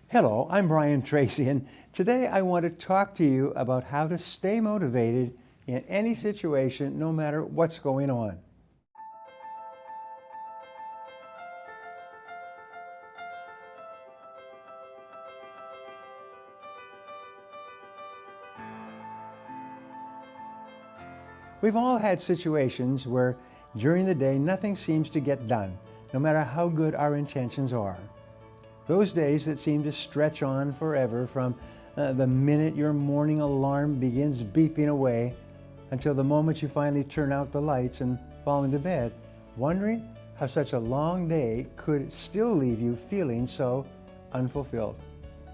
Hello, I'm Brian Tracy, and today I want to talk to you about how to stay motivated in any situation, no matter what's going on. We've all had situations where during the day nothing seems to get done, no matter how good our intentions are. Those days that seem to stretch on forever from the minute your morning alarm begins beeping away until the moment you finally turn out the lights and fall into bed, wondering how such a long day could still leave you feeling so unfulfilled.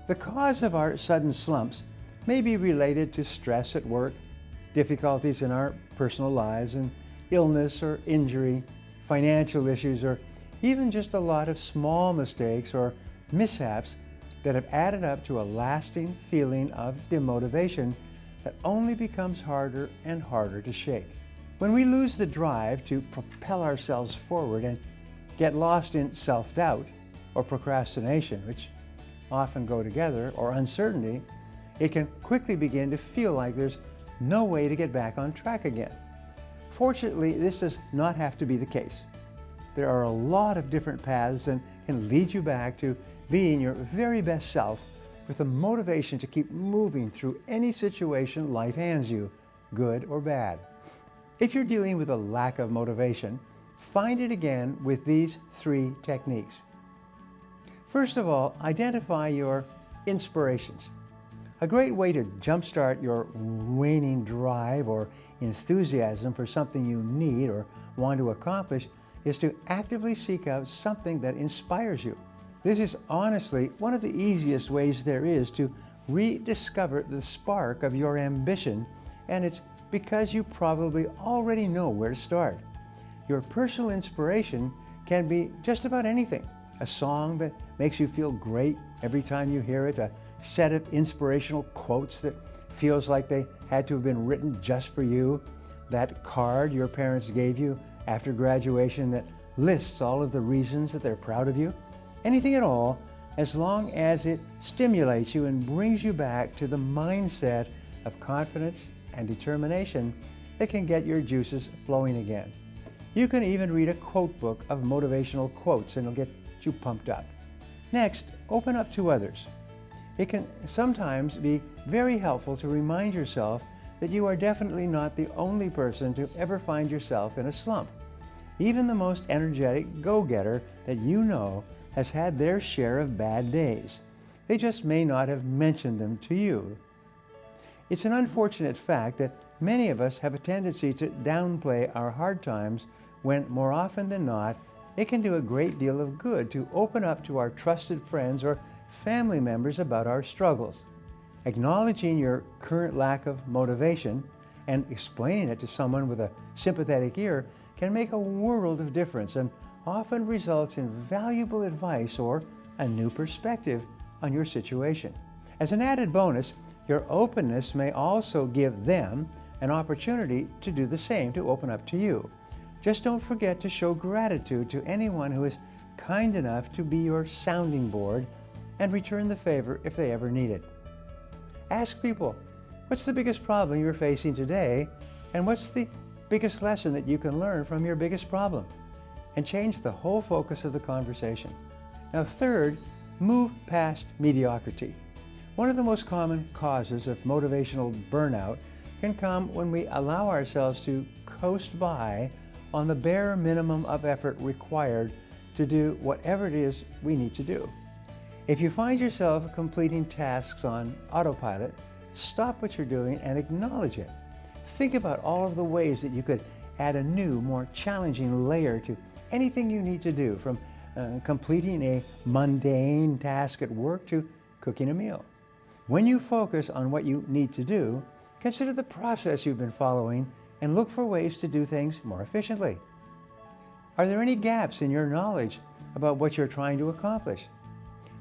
The cause of our sudden slumps may be related to stress at work, difficulties in our personal lives, and illness or injury, financial issues, or even just a lot of small mistakes or mishaps that have added up to a lasting feeling of demotivation that only becomes harder and harder to shake. When we lose the drive to propel ourselves forward and get lost in self-doubt or procrastination, which often go together, or uncertainty, it can quickly begin to feel like there's no way to get back on track again. Fortunately, this does not have to be the case. There are a lot of different paths that can lead you back to being your very best self with the motivation to keep moving through any situation life hands you, good or bad. If you're dealing with a lack of motivation, find it again with these 3 techniques. First of all, identify your inspirations. A great way to jumpstart your waning drive or enthusiasm for something you need or want to accomplish is to actively seek out something that inspires you. This is honestly one of the easiest ways there is to rediscover the spark of your ambition, and it's because you probably already know where to start. Your personal inspiration can be just about anything. A song that makes you feel great every time you hear it, a set of inspirational quotes that feels like they had to have been written just for you, that card your parents gave you after graduation that lists all of the reasons that they're proud of you. Anything at all, as long as it stimulates you and brings you back to the mindset of confidence and determination that can get your juices flowing again. You can even read a quote book of motivational quotes and it'll get you pumped up. Next, open up to others. It can sometimes be very helpful to remind yourself that you are definitely not the only person to ever find yourself in a slump. Even the most energetic go-getter that you know has had their share of bad days. They just may not have mentioned them to you. It's an unfortunate fact that many of us have a tendency to downplay our hard times when, more often than not, it can do a great deal of good to open up to our trusted friends or family members about our struggles. Acknowledging your current lack of motivation and explaining it to someone with a sympathetic ear can make a world of difference and often results in valuable advice or a new perspective on your situation. As an added bonus, your openness may also give them an opportunity to do the same, to open up to you. Just don't forget to show gratitude to anyone who is kind enough to be your sounding board and return the favor if they ever need it. Ask people, what's the biggest problem you're facing today, and what's the biggest lesson that you can learn from your biggest problem? And change the whole focus of the conversation. Now, third, move past mediocrity. One of the most common causes of motivational burnout can come when we allow ourselves to coast by on the bare minimum of effort required to do whatever it is we need to do. If you find yourself completing tasks on autopilot, stop what you're doing and acknowledge it. Think about all of the ways that you could add a new, more challenging layer to anything you need to do, from completing a mundane task at work to cooking a meal. When you focus on what you need to do, consider the process you've been following and look for ways to do things more efficiently. Are there any gaps in your knowledge about what you're trying to accomplish?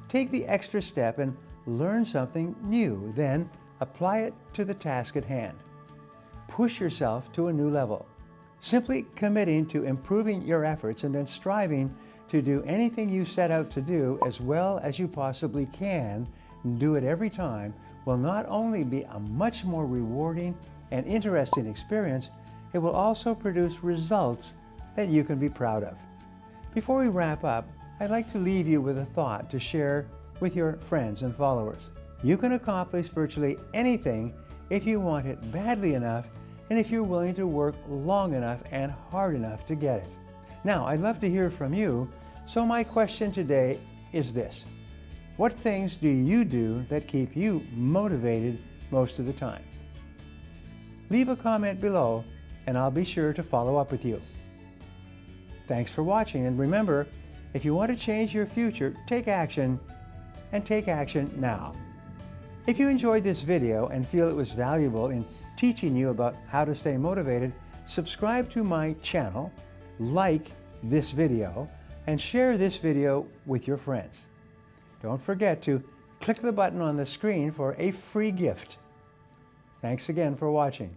Take the extra step and learn something new, then apply it to the task at hand. Push yourself to a new level. Simply committing to improving your efforts and then striving to do anything you set out to do as well as you possibly can, and do it every time, will not only be a much more rewarding and interesting experience, it will also produce results that you can be proud of. Before we wrap up, I'd like to leave you with a thought to share with your friends and followers. You can accomplish virtually anything if you want it badly enough and if you're willing to work long enough and hard enough to get it. Now, I'd love to hear from you, so my question today is this: what things do you do that keep you motivated most of the time? Leave a comment below and I'll be sure to follow up with you. Thanks for watching, and remember, if you want to change your future, take action, and take action now. If you enjoyed this video and feel it was valuable in teaching you about how to stay motivated, subscribe to my channel, like this video, and share this video with your friends. Don't forget to click the button on the screen for a free gift. Thanks again for watching.